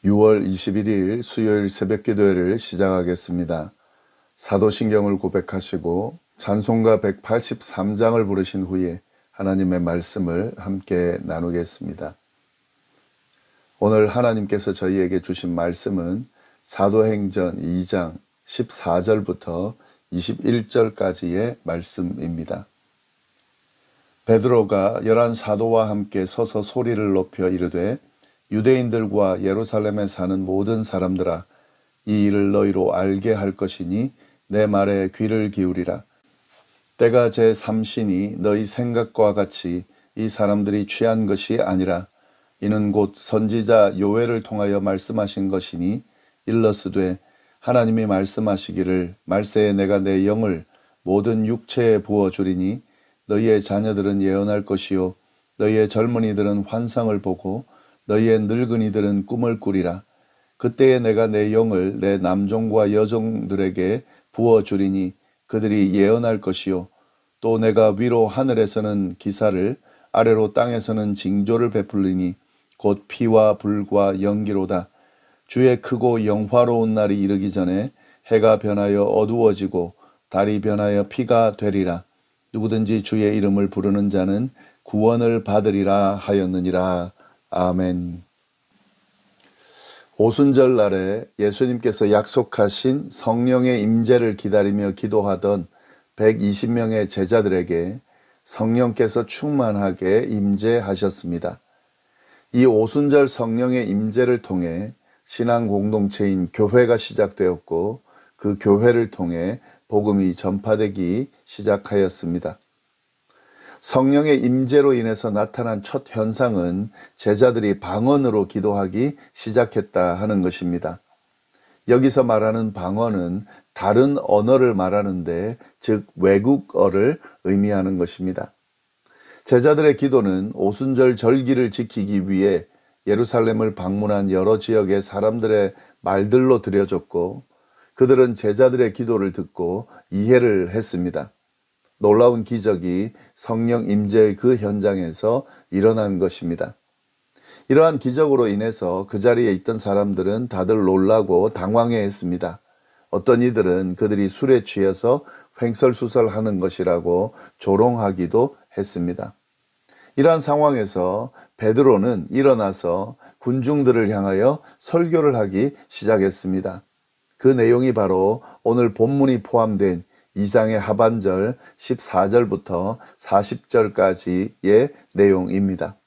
6월 21일 수요일 새벽기도회를 시작하겠습니다. 사도신경을 고백하시고 찬송가 183장을 부르신 후에 하나님의 말씀을 함께 나누겠습니다. 오늘 하나님께서 저희에게 주신 말씀은 사도행전 2장 14절부터 21절까지의 말씀입니다. 베드로가 11사도와 함께 서서 소리를 높여 이르되 유대인들과 예루살렘에 사는 모든 사람들아, 이 일을 너희로 알게 할 것이니 내 말에 귀를 기울이라. 때가 제3시니 너희 생각과 같이 이 사람들이 취한 것이 아니라 이는 곧 선지자 요엘을 통하여 말씀하신 것이니 일러스되 하나님이 말씀하시기를 말세에 내가 내 영을 모든 육체에 부어주리니 너희의 자녀들은 예언할 것이요 너희의 젊은이들은 환상을 보고 너희의 늙은이들은 꿈을 꾸리라. 그때에 내가 내 영을 내 남종과 여종들에게 부어주리니 그들이 예언할 것이요 또 내가 위로 하늘에서는 기사를 아래로 땅에서는 징조를 베풀리니 곧 피와 불과 연기로다. 주의 크고 영화로운 날이 이르기 전에 해가 변하여 어두워지고 달이 변하여 피가 되리라. 누구든지 주의 이름을 부르는 자는 구원을 받으리라 하였느니라. 아멘. 오순절 날에 예수님께서 약속하신 성령의 임재를 기다리며 기도하던 120명의 제자들에게 성령께서 충만하게 임재하셨습니다. 이 오순절 성령의 임재를 통해 신앙 공동체인 교회가 시작되었고 그 교회를 통해 복음이 전파되기 시작하였습니다. 성령의 임재로 인해서 나타난 첫 현상은 제자들이 방언으로 기도하기 시작했다 하는 것입니다. 여기서 말하는 방언은 다른 언어를 말하는데 즉 외국어를 의미하는 것입니다. 제자들의 기도는 오순절 절기를 지키기 위해 예루살렘을 방문한 여러 지역의 사람들의 말들로 드려졌고 그들은 제자들의 기도를 듣고 이해를 했습니다. 놀라운 기적이 성령 임재의 그 현장에서 일어난 것입니다. 이러한 기적으로 인해서 그 자리에 있던 사람들은 다들 놀라고 당황해했습니다. 어떤 이들은 그들이 술에 취해서 횡설수설하는 것이라고 조롱하기도 했습니다. 이러한 상황에서 베드로는 일어나서 군중들을 향하여 설교를 하기 시작했습니다. 그 내용이 바로 오늘 본문이 포함된 2장의 하반절 14절부터 40절까지의 내용입니다.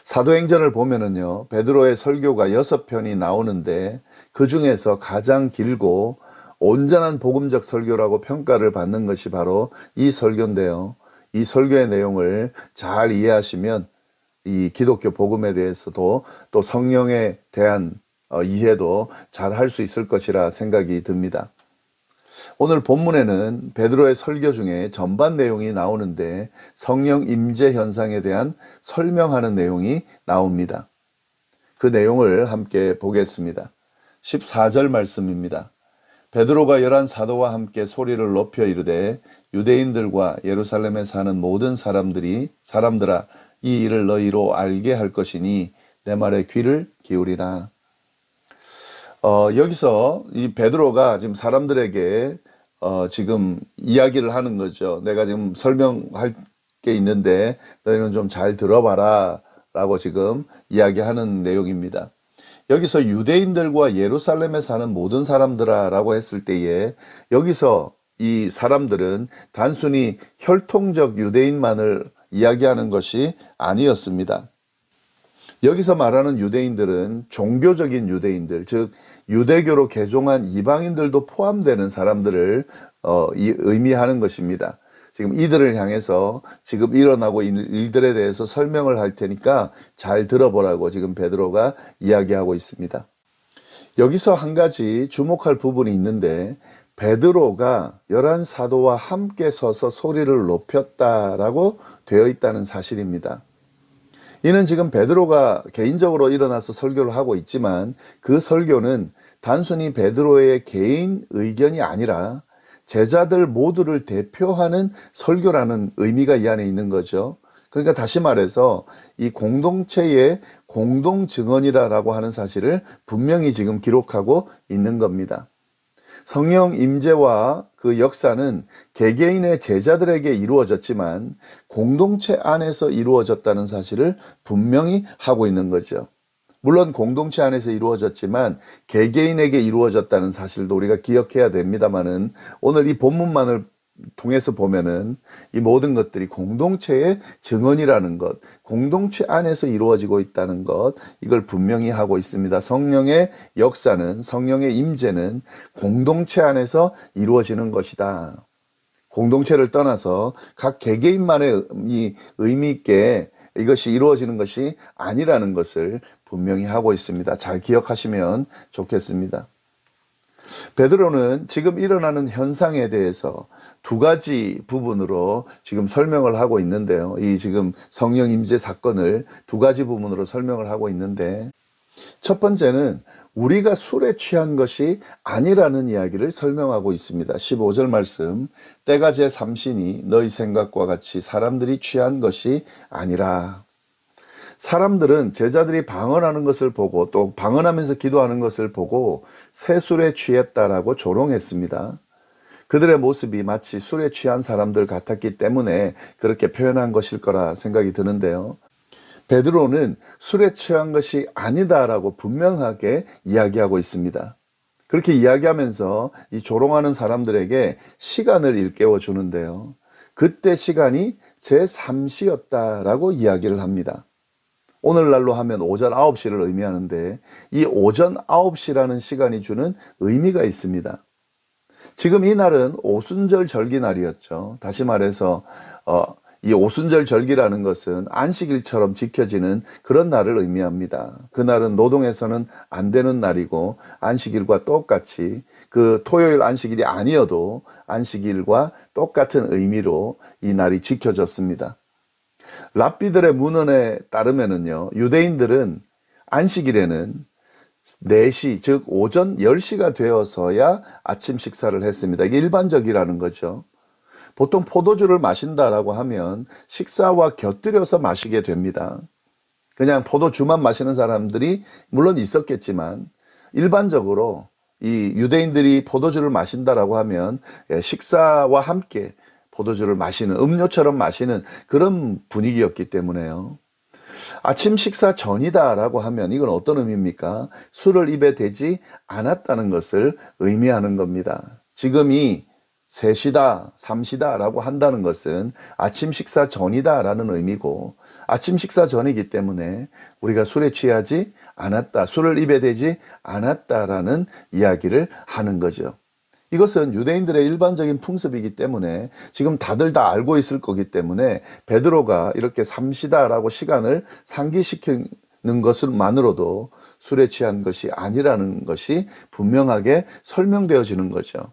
사도행전을 보면은요, 베드로의 설교가 6편이 나오는데 그 중에서 가장 길고 온전한 복음적 설교라고 평가를 받는 것이 바로 이 설교인데요. 이 설교의 내용을 잘 이해하시면 이 기독교 복음에 대해서도 또 성령에 대한 이해도 잘 할 수 있을 것이라 생각이 듭니다. 오늘 본문에는 베드로의 설교 중에 전반 내용이 나오는데 성령 임재 현상에 대한 설명하는 내용이 나옵니다. 그 내용을 함께 보겠습니다. 14절 말씀입니다. 베드로가 11사도와 함께 소리를 높여 이르되 유대인들과 예루살렘에 사는 모든 사람들아 이 일을 너희로 알게 할 것이니 내 말에 귀를 기울이라. 여기서 이 베드로가 지금 사람들에게 지금 이야기를 하는 거죠. 내가 지금 설명할 게 있는데 너희는 좀 잘 들어봐라 라고 지금 이야기하는 내용입니다. 여기서 유대인들과 예루살렘에 사는 모든 사람들아 라고 했을 때에 여기서 이 사람들은 단순히 혈통적 유대인만을 이야기하는 것이 아니었습니다. 여기서 말하는 유대인들은 종교적인 유대인들, 즉 유대교로 개종한 이방인들도 포함되는 사람들을 의미하는 것입니다. 지금 이들을 향해서 지금 일어나고 있는 일들에 대해서 설명을 할 테니까 잘 들어보라고 지금 베드로가 이야기하고 있습니다. 여기서 한 가지 주목할 부분이 있는데 베드로가 11사도와 함께 서서 소리를 높였다라고 되어 있다는 사실입니다. 이는 지금 베드로가 개인적으로 일어나서 설교를 하고 있지만 그 설교는 단순히 베드로의 개인 의견이 아니라 제자들 모두를 대표하는 설교라는 의미가 이 안에 있는 거죠. 그러니까 다시 말해서 이 공동체의 공동 증언이라고 하는 사실을 분명히 지금 기록하고 있는 겁니다. 성령 임재와 그 역사는 개개인의 제자들에게 이루어졌지만 공동체 안에서 이루어졌다는 사실을 분명히 하고 있는 거죠. 물론 공동체 안에서 이루어졌지만 개개인에게 이루어졌다는 사실도 우리가 기억해야 됩니다만은 오늘 이 본문만을 통해서 보면은 이 모든 것들이 공동체의 증언이라는 것, 공동체 안에서 이루어지고 있다는 것, 이걸 분명히 하고 있습니다. 성령의 역사는, 성령의 임재는 공동체 안에서 이루어지는 것이다. 공동체를 떠나서 각 개개인만의 이 의미 있게 이것이 이루어지는 것이 아니라는 것을 분명히 하고 있습니다. 잘 기억하시면 좋겠습니다. 베드로는 지금 일어나는 현상에 대해서 두 가지 부분으로 지금 설명을 하고 있는데요. 이 지금 성령 임재 사건을 두 가지 부분으로 설명을 하고 있는데, 첫 번째는 우리가 술에 취한 것이 아니라는 이야기를 설명하고 있습니다. 15절 말씀, 때가 제 삼시니 너희 생각과 같이 사람들이 취한 것이 아니라. 사람들은 제자들이 방언하는 것을 보고 또 방언하면서 기도하는 것을 보고 새 술에 취했다라고 조롱했습니다. 그들의 모습이 마치 술에 취한 사람들 같았기 때문에 그렇게 표현한 것일 거라 생각이 드는데요. 베드로는 술에 취한 것이 아니다라고 분명하게 이야기하고 있습니다. 그렇게 이야기하면서 이 조롱하는 사람들에게 시간을 일깨워 주는데요. 그때 시간이 제3시였다라고 이야기를 합니다. 오늘날로 하면 오전 9시를 의미하는데 이 오전 9시라는 시간이 주는 의미가 있습니다. 지금 이 날은 오순절 절기날이었죠. 다시 말해서 이 오순절 절기라는 것은 안식일처럼 지켜지는 그런 날을 의미합니다. 그날은 노동해서는 안 되는 날이고 안식일과 똑같이 그 토요일 안식일이 아니어도 안식일과 똑같은 의미로 이 날이 지켜졌습니다. 랍비들의 문헌에 따르면은요, 유대인들은 안식일에는 4시, 즉 오전 10시가 되어서야 아침 식사를 했습니다. 이게 일반적이라는 거죠. 보통 포도주를 마신다라고 하면 식사와 곁들여서 마시게 됩니다. 그냥 포도주만 마시는 사람들이 물론 있었겠지만 일반적으로 이 유대인들이 포도주를 마신다라고 하면 식사와 함께 포도주를 마시는, 음료처럼 마시는 그런 분위기였기 때문에요. 아침 식사 전이다라고 하면 이건 어떤 의미입니까? 술을 입에 대지 않았다는 것을 의미하는 겁니다. 지금이 3시다, 3시다 라고 한다는 것은 아침 식사 전이다라는 의미고, 아침 식사 전이기 때문에 우리가 술에 취하지 않았다, 술을 입에 대지 않았다라는 이야기를 하는 거죠. 이것은 유대인들의 일반적인 풍습이기 때문에 지금 다들 다 알고 있을 거기 때문에 베드로가 이렇게 3시다라고 시간을 상기시키는 것만으로도 술에 취한 것이 아니라는 것이 분명하게 설명되어지는 거죠.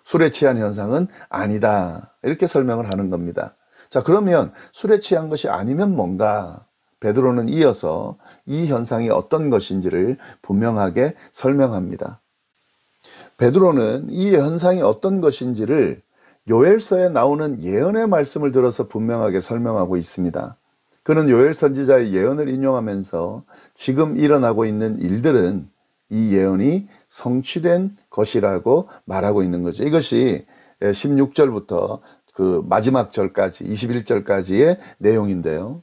술에 취한 현상은 아니다, 이렇게 설명을 하는 겁니다. 자, 그러면 술에 취한 것이 아니면 뭔가? 베드로는 이어서 이 현상이 어떤 것인지를 분명하게 설명합니다. 베드로는 이 현상이 어떤 것인지를 요엘서에 나오는 예언의 말씀을 들어서 분명하게 설명하고 있습니다. 그는 요엘 선지자의 예언을 인용하면서 지금 일어나고 있는 일들은 이 예언이 성취된 것이라고 말하고 있는 거죠. 이것이 16절부터 그 마지막 절까지 21절까지의 내용인데요.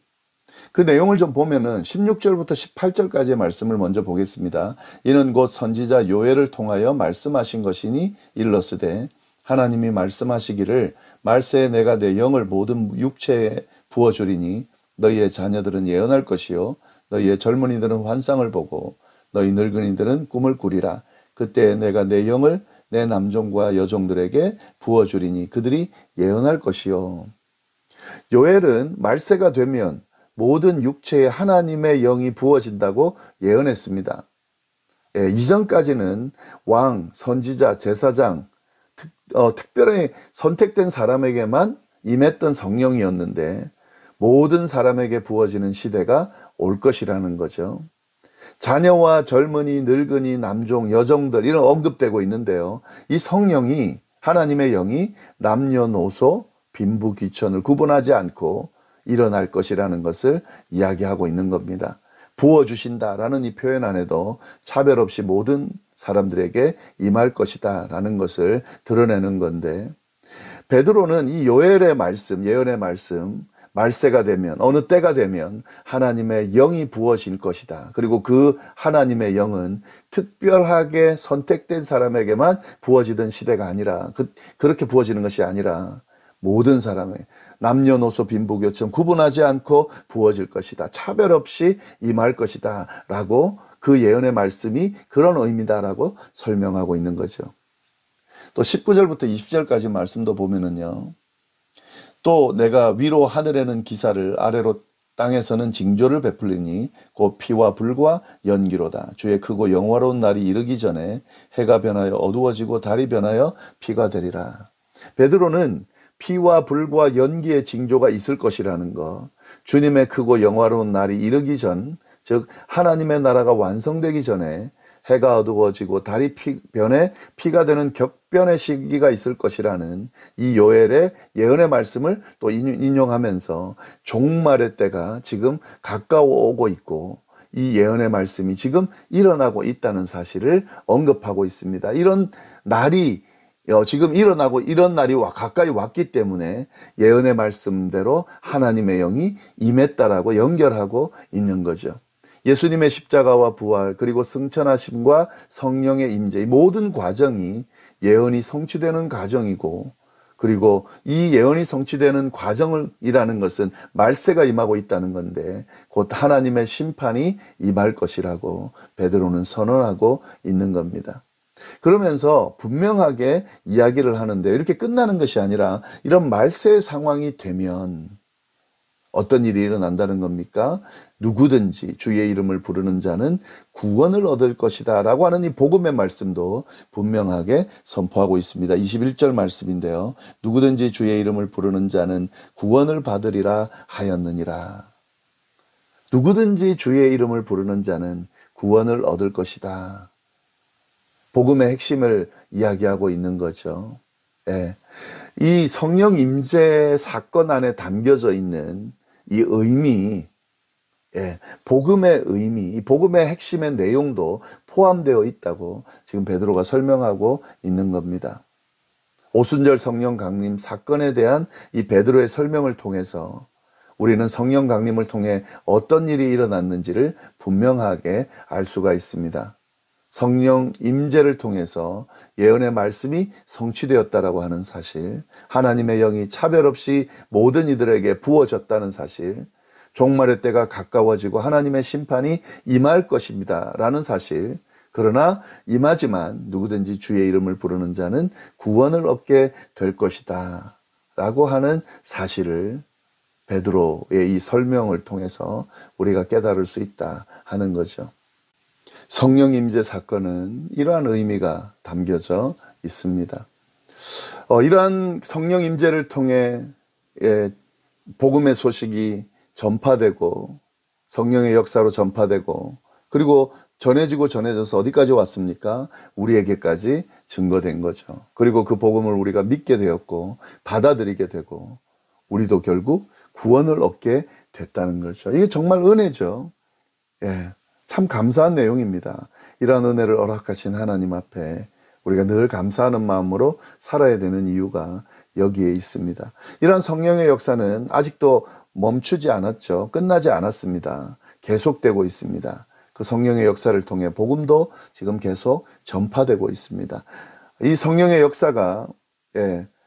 그 내용을 좀 보면은 16절부터 18절까지의 말씀을 먼저 보겠습니다. 이는 곧 선지자 요엘을 통하여 말씀하신 것이니 일러스되 하나님이 말씀하시기를 말세에 내가 내 영을 모든 육체에 부어주리니 너희의 자녀들은 예언할 것이요 너희의 젊은이들은 환상을 보고 너희 늙은이들은 꿈을 꾸리라. 그때 내가 내 영을 내 남종과 여종들에게 부어주리니 그들이 예언할 것이요. 요엘은 말세가 되면 모든 육체에 하나님의 영이 부어진다고 예언했습니다. 이전까지는 왕, 선지자, 제사장, 특별히 선택된 사람에게만 임했던 성령이었는데 모든 사람에게 부어지는 시대가 올 것이라는 거죠. 자녀와 젊은이, 늙은이, 남종, 여종들 이런 언급되고 있는데요. 이 성령이, 하나님의 영이 남녀노소, 빈부귀천을 구분하지 않고 일어날 것이라는 것을 이야기하고 있는 겁니다. 부어주신다라는 이 표현 안에도 차별 없이 모든 사람들에게 임할 것이다 라는 것을 드러내는 건데, 베드로는 이 요엘의 말씀, 예언의 말씀, 말세가 되면, 어느 때가 되면 하나님의 영이 부어질 것이다. 그리고 그 하나님의 영은 특별하게 선택된 사람에게만 부어지던 시대가 아니라, 그렇게 부어지는 것이 아니라 모든 사람의 남녀노소 빈부교청 구분하지 않고 부어질 것이다. 차별 없이 임할 것이다 라고, 그 예언의 말씀이 그런 의미다라고 설명하고 있는 거죠. 또 19절부터 20절까지 말씀도 보면은요, 또 내가 위로 하늘에는 기사를, 아래로 땅에서는 징조를 베풀리니 곧 피와 불과 연기로다. 주의 크고 영화로운 날이 이르기 전에 해가 변하여 어두워지고 달이 변하여 피가 되리라. 베드로는 피와 불과 연기의 징조가 있을 것이라는 것, 주님의 크고 영화로운 날이 이르기 전, 즉 하나님의 나라가 완성되기 전에 해가 어두워지고 달이 변해 피가 되는 격변의 시기가 있을 것이라는 이 요엘의 예언의 말씀을 또 인용하면서 종말의 때가 지금 가까워 오고 있고, 이 예언의 말씀이 지금 일어나고 있다는 사실을 언급하고 있습니다. 이런 날이 지금 일어나고 이런 날이 가까이 왔기 때문에 예언의 말씀대로 하나님의 영이 임했다라고 연결하고 있는 거죠. 예수님의 십자가와 부활, 그리고 승천하심과 성령의 임재, 이 모든 과정이 예언이 성취되는 과정이고, 그리고 이 예언이 성취되는 과정이라는 것은 말세가 임하고 있다는 건데, 곧 하나님의 심판이 임할 것이라고 베드로는 선언하고 있는 겁니다. 그러면서 분명하게 이야기를 하는데, 이렇게 끝나는 것이 아니라 이런 말세의 상황이 되면 어떤 일이 일어난다는 겁니까? 누구든지 주의 이름을 부르는 자는 구원을 얻을 것이다 라고 하는 이 복음의 말씀도 분명하게 선포하고 있습니다. 21절 말씀인데요, 누구든지 주의 이름을 부르는 자는 구원을 받으리라 하였느니라. 누구든지 주의 이름을 부르는 자는 구원을 얻을 것이다. 복음의 핵심을 이야기하고 있는 거죠. 예. 이 성령 임재 사건 안에 담겨져 있는 이 의미, 복음의 의미, 이 복음의 핵심의 내용도 포함되어 있다고 지금 베드로가 설명하고 있는 겁니다. 오순절 성령 강림 사건에 대한 이 베드로의 설명을 통해서 우리는 성령 강림을 통해 어떤 일이 일어났는지를 분명하게 알 수가 있습니다. 성령 임재를 통해서 예언의 말씀이 성취되었다라고 하는 사실, 하나님의 영이 차별 없이 모든 이들에게 부어졌다는 사실, 종말의 때가 가까워지고 하나님의 심판이 임할 것입니다 라는 사실, 그러나 임하지만 누구든지 주의 이름을 부르는 자는 구원을 얻게 될 것이다 라고 하는 사실을 베드로의 이 설명을 통해서 우리가 깨달을 수 있다 하는 거죠. 성령 임재 사건은 이러한 의미가 담겨져 있습니다. 이러한 성령 임재를 통해 복음의 소식이 전파되고, 성령의 역사로 전파되고, 그리고 전해져서 어디까지 왔습니까? 우리에게까지 증거된 거죠. 그리고 그 복음을 우리가 믿게 되었고 받아들이게 되고, 우리도 결국 구원을 얻게 됐다는 거죠. 이게 정말 은혜죠. 참 감사한 내용입니다. 이러한 은혜를 허락하신 하나님 앞에 우리가 늘 감사하는 마음으로 살아야 되는 이유가 여기에 있습니다. 이러한 성령의 역사는 아직도 멈추지 않았죠. 끝나지 않았습니다. 계속되고 있습니다. 그 성령의 역사를 통해 복음도 지금 계속 전파되고 있습니다. 이 성령의 역사가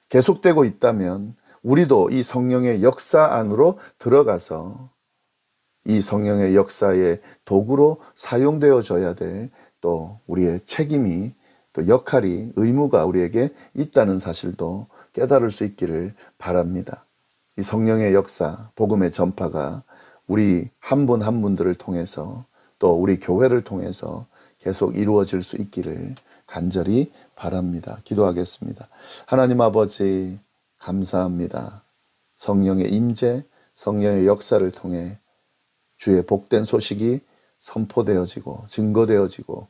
계속되고 있다면 우리도 이 성령의 역사 안으로 들어가서 이 성령의 역사의 도구로 사용되어져야 될 또 우리의 책임이, 또 역할이, 의무가 우리에게 있다는 사실도 깨달을 수 있기를 바랍니다. 이 성령의 역사, 복음의 전파가 우리 한 분 한 분들을 통해서, 또 우리 교회를 통해서 계속 이루어질 수 있기를 간절히 바랍니다. 기도하겠습니다. 하나님 아버지, 감사합니다. 성령의 임재, 성령의 역사를 통해 주의 복된 소식이 선포되어지고 증거되어지고,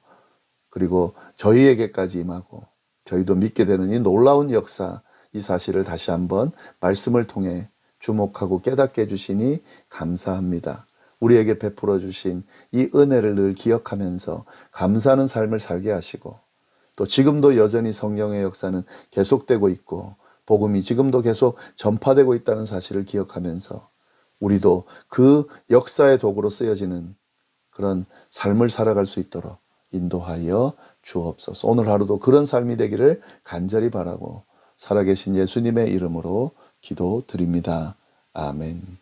그리고 저희에게까지 임하고 저희도 믿게 되는 이 놀라운 역사, 이 사실을 다시 한번 말씀을 통해 주목하고 깨닫게 해주시니 감사합니다. 우리에게 베풀어 주신 이 은혜를 늘 기억하면서 감사하는 삶을 살게 하시고, 또 지금도 여전히 성령의 역사는 계속되고 있고 복음이 지금도 계속 전파되고 있다는 사실을 기억하면서 우리도 그 역사의 도구로 쓰여지는 그런 삶을 살아갈 수 있도록 인도하여 주옵소서. 오늘 하루도 그런 삶이 되기를 간절히 바라고 살아계신 예수님의 이름으로 기도드립니다. 아멘.